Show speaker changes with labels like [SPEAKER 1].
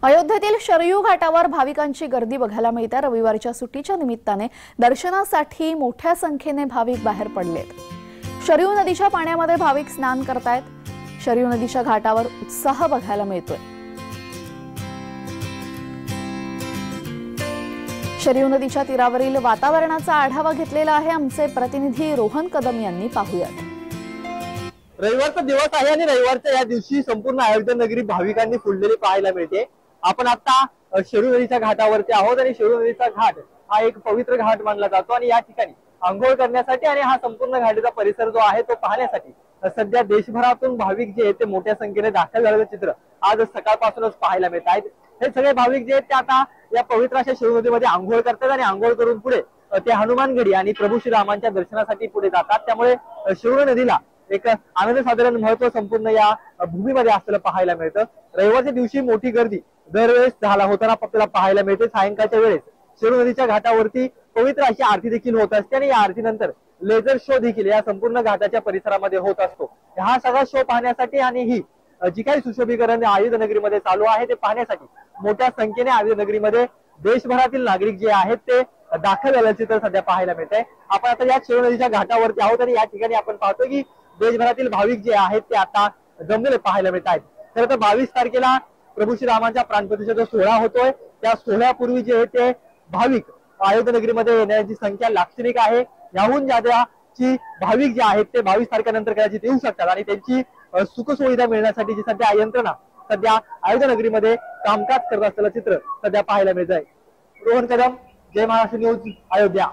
[SPEAKER 1] अयोध्येतील शरयू घाटावर भाविकांची गर्दी बघायला मिळते। रविवारच्या सुट्टीच्या निमित्ताने दर्शनासाठी मोठ्या संख्येने भाविक बाहेर पडलेत। शरयू नदीच्या पाण्यामध्ये भाविक स्नान करतायत। शरयू नदीच्या घाटावर उत्साह बघायला मिळतोय। शरयू नदीच्या तीरावरील वातावरणाचा आढावा घेतलेला आहे आमचे प्रतिनिधी रोहन कदम यांनी। पाहूयात।
[SPEAKER 2] रविवारचा दिवस आहे आणि रविवारच्या या दिवशी संपूर्ण अयोध्या नगरी भाविकांनी फुललेली पाहायला मिळते। आपण आता शरयू नदीच्या घाटावरती आहोत आणि शरयू नदीचा घाट हा एक पवित्र घाट मानला जातो आणि या ठिकाणी आंघोळ करण्यासाठी आणि हा संपूर्ण घाटाचा परिसर जो आहे तो पाहण्यासाठी सध्या देशभरातून भाविक जे आहेत ते मोठ्या संख्येने दाखल झालेलं चित्र आज सकाळपासूनच पाहायला मिळत आहे। हे सगळे भाविक जे आहेत ते आता या पवित्र अशा शरयू नदीमध्ये आंघोळ करतात आणि आंघोळ करून पुढे ते हनुमानगडी आणि प्रभू श्रीरामांच्या दर्शनासाठी पुढे जातात। त्यामुळे शरयू नदीला एक आनंद साधारण महत्व संपूर्ण या भूमीमध्ये असलेलं पाहायला मिळतं। रविवारच्या दिवशी मोठी गर्दी दरवेळेस झाला होताना आपल्याला पाहायला मिळते। सायंकाळच्या वेळेस शरयू नदीच्या घाटावरती पवित्र अशी आरती देखील होत असते आणि या आरतीनंतर लेझर शो देखील या संपूर्ण घाटाच्या परिसरामध्ये होत असतो। हा सगळा शो पाहण्यासाठी आणि ही जी काही सुशोभीकरण अयोध्या नगरीमध्ये चालू आहे ते पाहण्यासाठी मोठ्या संख्येने अयोध्या नगरीमध्ये देशभरातील नागरिक जे आहेत ते दाखल झाल्याचे चित्र सध्या पाहायला मिळत आहे। आपण आता या शरयू नदीच्या घाटावरती आहोत आणि या ठिकाणी आपण पाहतो की देशभरातील भाविक जे आहेत ते आता जमलेले पाहायला मिळत आहेत। खरं तर 22 तारखेला प्रभू श्रीरामांच्या प्राणप्रतिष्ठेचा सोहळा होतोय। त्या सोहळ्यापूर्वी जे आहे ते भाविक अयोध्या नगरीमध्ये येण्याची संख्या लाक्षणिक आहे। याहून जादाची भाविक जे आहेत ते 22 तारखेनंतर कदाचित येऊ शकतात आणि त्यांची सुखसुविधा मिळण्यासाठी जी सध्या यंत्रणा सध्या अयोध्या नगरीमध्ये कामकाज करत असलेलं चित्र सध्या पाहायला मिळत आहे। रोहन कदम, जय महाराष्ट्र न्यूज, अयोध्या।